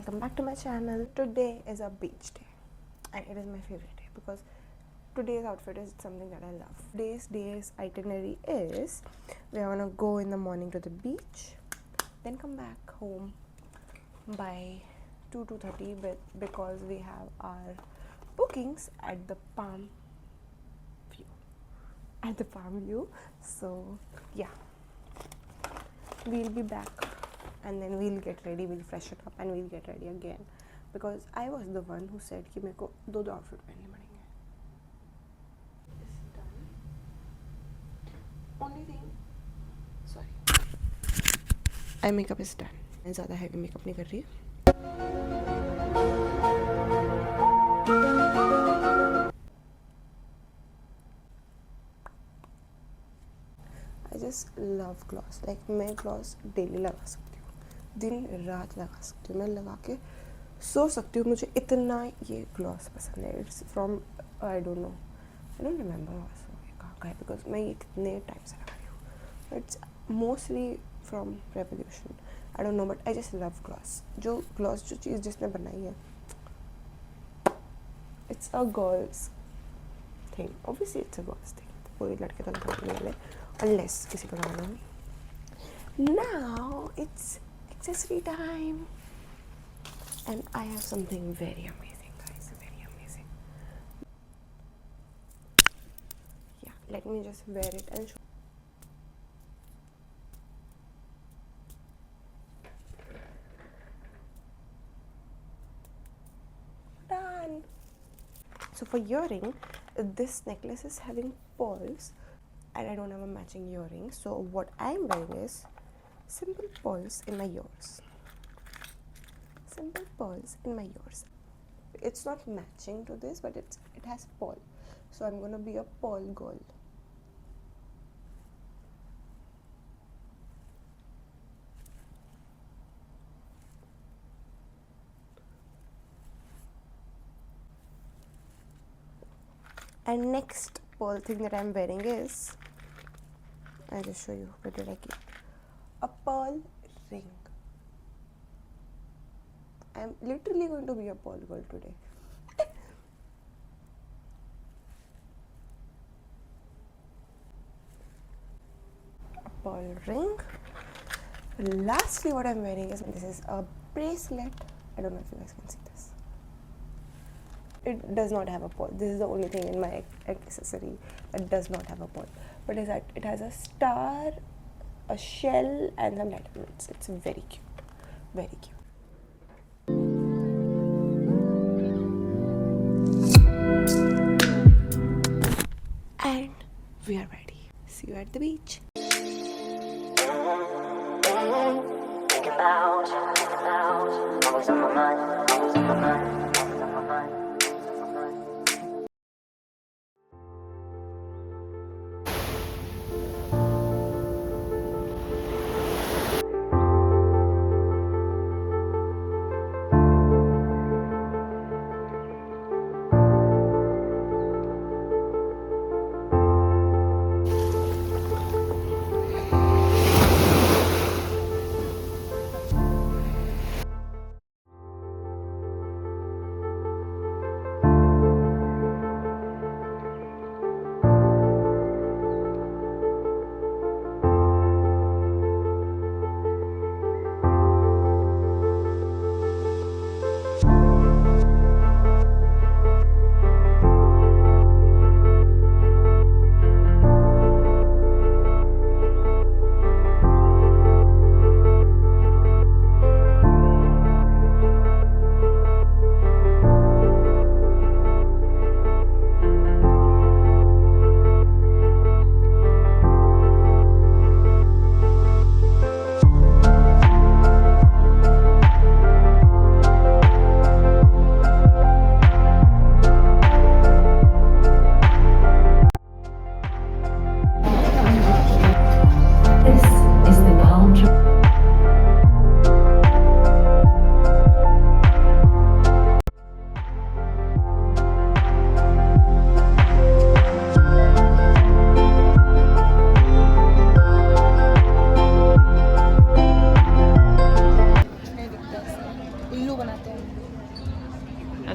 welcome back to my channel. Today is a beach day and it is my favorite day because today's outfit is something that I love. Today's day's itinerary is we're gonna go in the morning to the beach, then come back home by 2:30 because we have our bookings at the Palm View. So yeah, we'll be back and then we'll get ready, we'll freshen up and we'll get ready again because I was the one who said कि मेरे को दो outfit पहनने पड़ेंगे. It's done. Only thing, sorry, eye makeup is done. मैं ज़्यादा heavy makeup नहीं कर रही. I just love gloss. Like मैं gloss daily लगा सकती हूँ, दिन रात लगा सकती हूँ, मैं लगा के सो सकती हूँ. मुझे इतना ये gloss पसंद है. It's from I don't remember also ये कहाँ का है because मैं ये कितने टाइम से लगा रही हूँ. It's mostly from Revolution. I don't know but I just love gloss. जो चीज़ जिसने बनाई है, it's a girl's thing. Obviously it's a girl's thing. कोई लड़के तो लगाने नहीं वाले unless किसी को लगाना हो. Now it's accessory time and I have something very amazing, guys. Very amazing. Yeah, let me just wear it and show. Done. So for earring, this necklace is having pearls and I don't have a matching earring, so what I'm wearing is simple pearls in my ears. Simple pearls in my ears. It's not matching to this but it has pearl, so I'm gonna be a pearl girl. And next pearl thing that I'm wearing is, I'll just show you, where did I keep a pearl ring. I'm literally going to be a pearl girl today. A pearl ring. Lastly, what I'm wearing is a bracelet. I don't know if you guys can see this. It does not have a pearl. This is the only thing in my accessory that does not have a pearl. But it has a star, a shell, and some diamonds. It's very cute. Very cute. And we are ready. See you at the beach. Thinking about, always on my mind, always on my mind.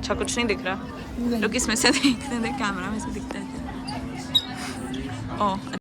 अच्छा कुछ नहीं दिख रहा। लोग इसमें से देखते थे, कैमरा में से दिखता है। ओह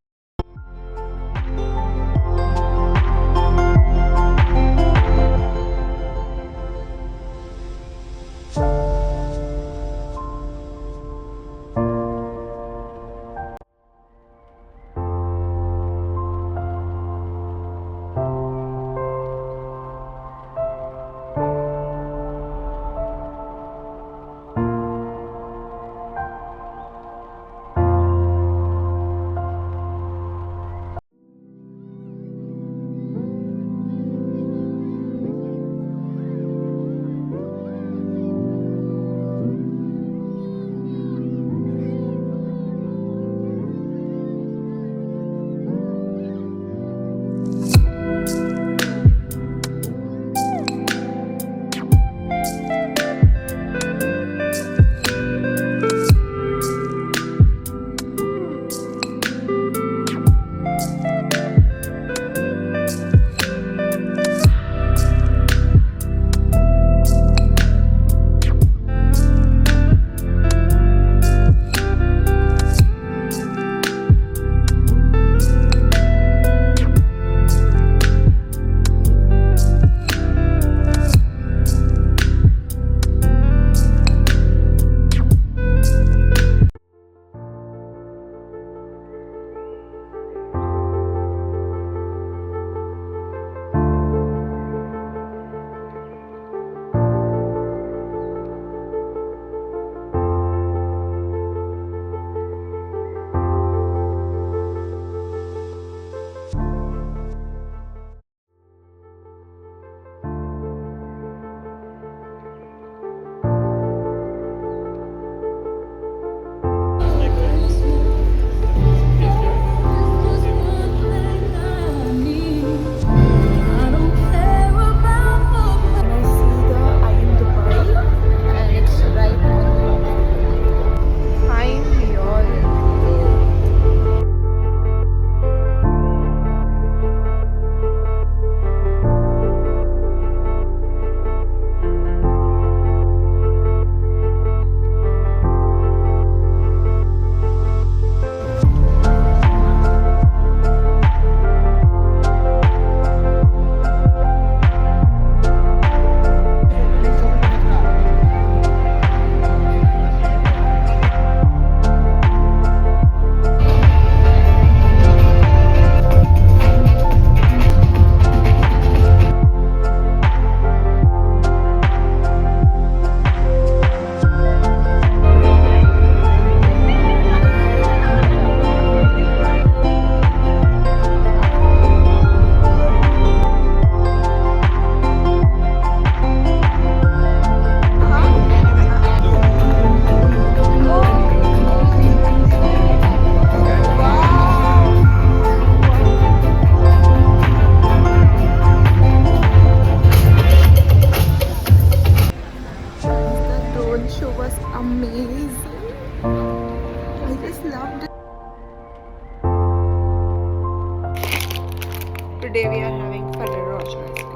Today we are having Ferrero Rocher ice cream.